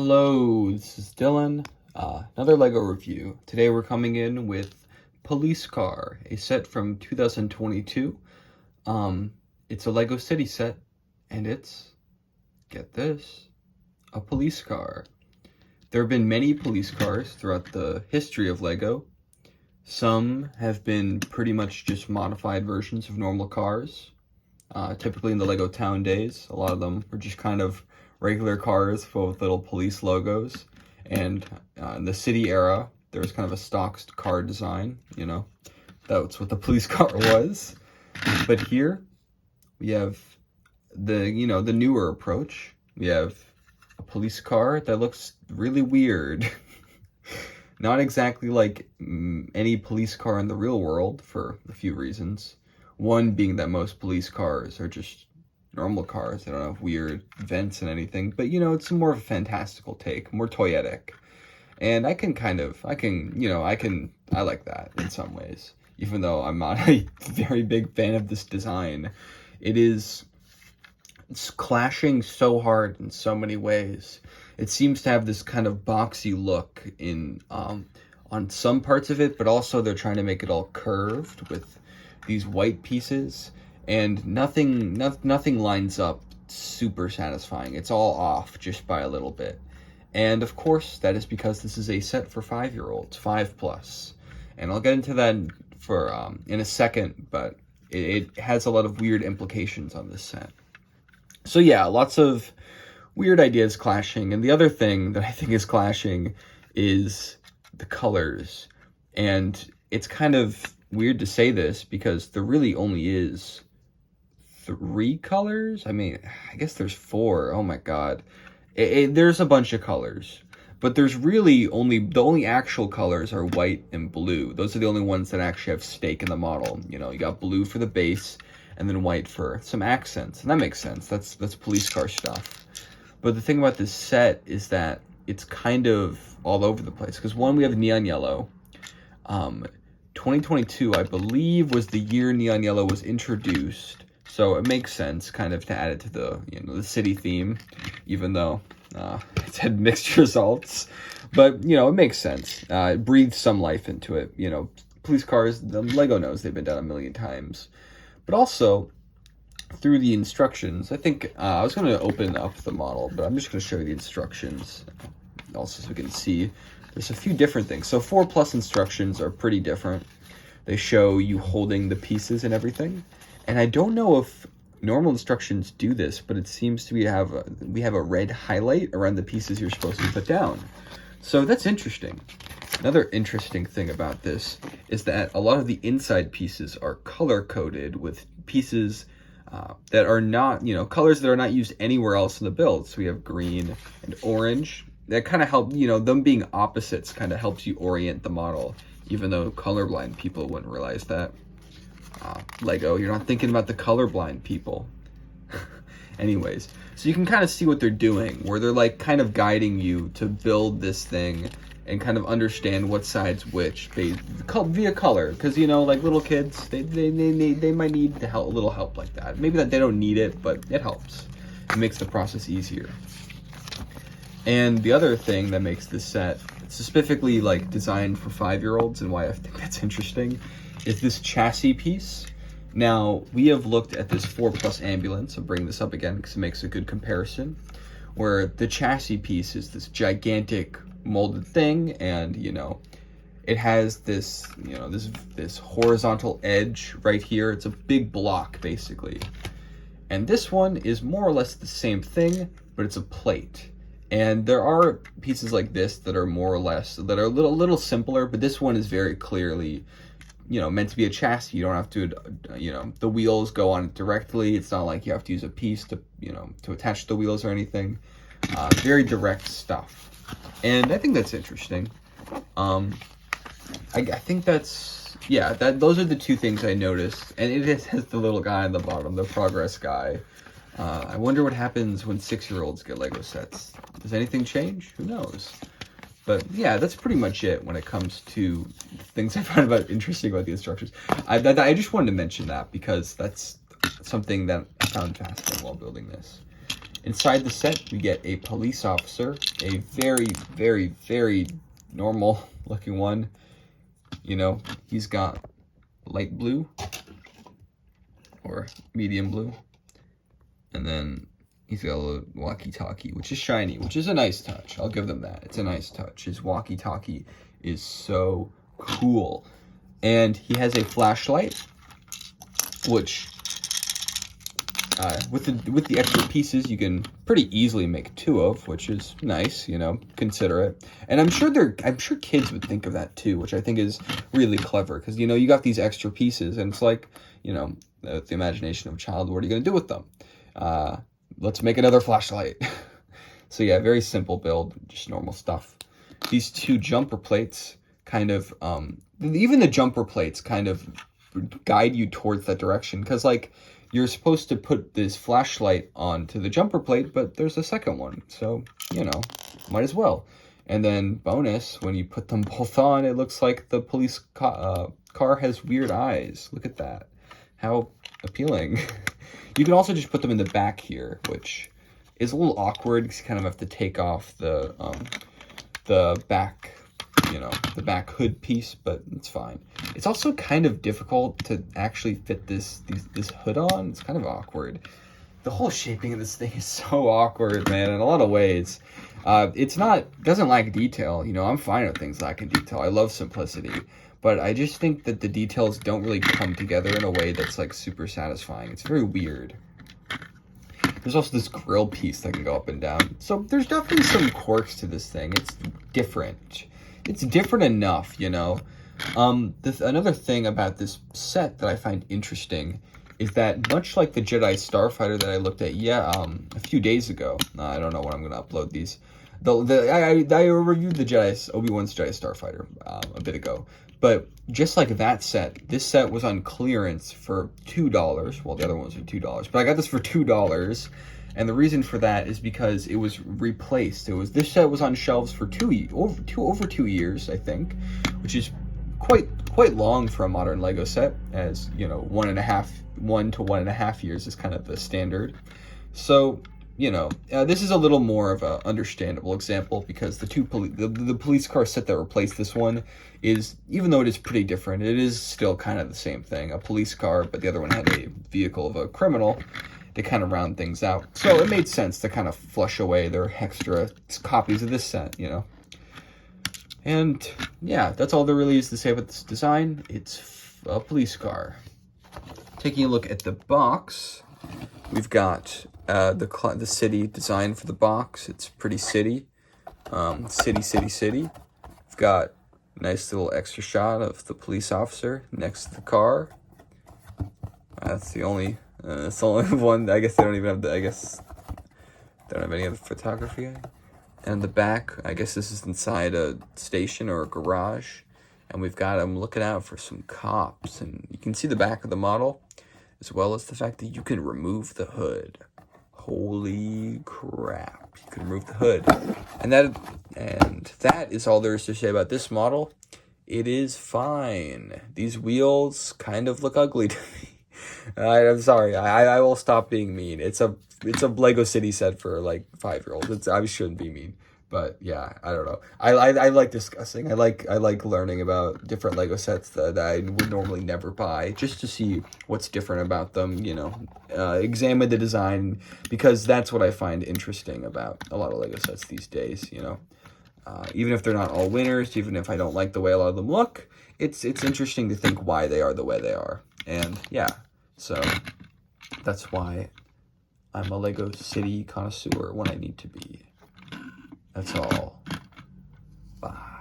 Hello, this is Dylan. Another LEGO review. Today we're coming in with Police Car, a set from 2022. It's a LEGO City set, and it's, get this, a police car. There have been many police cars throughout the history of LEGO. Some have been pretty much just modified versions of normal cars. Typically in the LEGO Town days, a lot of them were just kind of regular cars full of little police logos. And in the city era, there was kind of a stock car design, that's what the police car was. But here we have the newer approach. We have a police car that looks really weird. Not exactly like any police car in the real world for a few reasons. One being that most police cars are just normal cars. They don't have weird vents and anything, but it's more of a fantastical take, more toyetic. And I like that in some ways, even though I'm not a very big fan of this design. It's clashing so hard in so many ways. It seems to have this kind of boxy look in on some parts of it, but also they're trying to make it all curved with these white pieces, and nothing lines up super satisfying. It's all off just by a little bit. And of course, that is because this is a set for 5-year-olds, 5+. And I'll get into that in a second, but it has a lot of weird implications on this set. So yeah, lots of weird ideas clashing. And the other thing that I think is clashing is the colors. And it's kind of weird to say this because there really only is 3 colors. I mean, I guess there's 4. Oh my god. There's a bunch of colors, but there's really the only actual colors are white and blue. Those are the only ones that actually have stake in the model. You got blue for the base and then white for some accents. And that makes sense. That's police car stuff. But the thing about this set is that it's kind of all over the place. Because one, we have neon yellow. 2022, I believe, was the year neon yellow was introduced. So it makes sense kind of to add it to the city theme, even though it's had mixed results. But, it makes sense. It breathes some life into it. Police cars, the LEGO knows they've been done a million times. But also, through the instructions, I think I was going to open up the model, but I'm just going to show you the instructions also so we can see. There's a few different things. So 4+ instructions are pretty different. They show you holding the pieces and everything. And I don't know if normal instructions do this, but it seems to be we have a red highlight around the pieces you're supposed to put down. So that's interesting. Another interesting thing about this is that a lot of the inside pieces are color-coded with pieces that are not, colors that are not used anywhere else in the build. So we have green and orange. That kind of help, them being opposites kind of helps you orient the model, even though colorblind people wouldn't realize that. LEGO, you're not thinking about the colorblind people. Anyways, so you can kind of see what they're doing, where they're like kind of guiding you to build this thing and kind of understand what side's which via color. Because, like little kids, they might need a little help like that. Maybe that they don't need it, but it helps. It makes the process easier. And the other thing that makes this set specifically designed for 5-year-olds and why I think that's interesting is this chassis piece. Now, we have looked at this 4+ ambulance. I'll bring this up again because it makes a good comparison, where the chassis piece is this gigantic molded thing, and it has this this horizontal edge right here. It's a big block basically. And this one is more or less the same thing, but it's a plate. And there are pieces like this that are more or less, that are a little simpler, but this one is very clearly, meant to be a chassis. You don't have to, the wheels go on it directly. It's not like you have to use a piece to, to attach the wheels or anything. Very direct stuff. And I think that's interesting. I think that's, those are the two things I noticed. And it has the little guy on the bottom, the progress guy. I wonder what happens when 6-year-olds get LEGO sets. Does anything change? Who knows? But yeah, that's pretty much it when it comes to things I find interesting about the instructions. I just wanted to mention that because that's something that I found fascinating while building this. Inside the set, we get a police officer, a very, very, very normal looking one. You know, he's got light blue or medium blue. And then he's got a little walkie-talkie, which is shiny, which is a nice touch. I'll give them that. It's a nice touch. His walkie-talkie is so cool. And he has a flashlight, which with the extra pieces, you can pretty easily make 2 of, which is nice, you know, considerate. And I'm sure kids would think of that too, which I think is really clever, because, you know, you got these extra pieces, and it's like, you know, the imagination of a child, what are you going to do with them? Let's make another flashlight. So yeah, very simple build, just normal stuff. These 2 jumper plates kind of, even the jumper plates kind of guide you towards that direction, because, like, you're supposed to put this flashlight onto the jumper plate, but there's a second one, so, you know, might as well. And then bonus, when you put them both on, it looks like the police car has weird eyes. Look at that. How appealing. You can also just put them in the back here, which is a little awkward, because you kind of have to take off the back, you know, the back hood piece, but it's fine. It's also kind of difficult to actually fit this hood on. It's kind of awkward. The whole shaping of this thing is so awkward, man, in a lot of ways. Doesn't lack detail. You know, I'm fine with things lacking detail. I love simplicity, but I just think that the details don't really come together in a way that's, like, super satisfying. It's very weird. There's also this grill piece that can go up and down. So there's definitely some quirks to this thing. It's different. It's different enough, you know. Another thing about this set that I find interesting is that, much like the Jedi Starfighter that I looked at, a few days ago. I don't know when I'm going to upload these. I reviewed the Obi-Wan's Jedi Starfighter a bit ago. But just like that set, this set was on clearance for $2. Well, the other ones were $2, but I got this for $2. And the reason for that is because it was replaced. This set was on shelves for over 2 years, I think, which is quite long for a modern Lego set, as, you know, 1 to 1.5 years is kind of the standard. So, you know, this is a little more of a understandable example, because the police car set that replaced this one is, even though it is pretty different, it is still kind of the same thing. A police car, but the other one had a vehicle of a criminal to kind of round things out. So it made sense to kind of flush away their extra copies of this set, you know. And yeah, that's all there really is to say about this design. It's a police car. Taking a look at the box, we've got the city design for the box. It's pretty city. City. We've got a nice little extra shot of the police officer next to the car. That's the only one. I guess they don't even have they don't have any other photography. And the back, I guess this is inside a station or a garage. And we've got them looking out for some cops. And you can see the back of the model, as well as the fact that you can remove the hood. Holy crap. You can remove the hood. And that is all there is to say about this model. It is fine. These wheels kind of look ugly to me. I'm sorry. I will stop being mean. It's a Lego City set for, like, 5-year-olds. I shouldn't be mean, but yeah, I don't know. I like discussing. I like learning about different Lego sets that I would normally never buy, just to see what's different about them. You know, examine the design, because that's what I find interesting about a lot of Lego sets these days. You know, even if they're not all winners, even if I don't like the way a lot of them look, it's interesting to think why they are the way they are. And yeah, so that's why I'm a Lego City connoisseur when I need to be. That's all. Bye.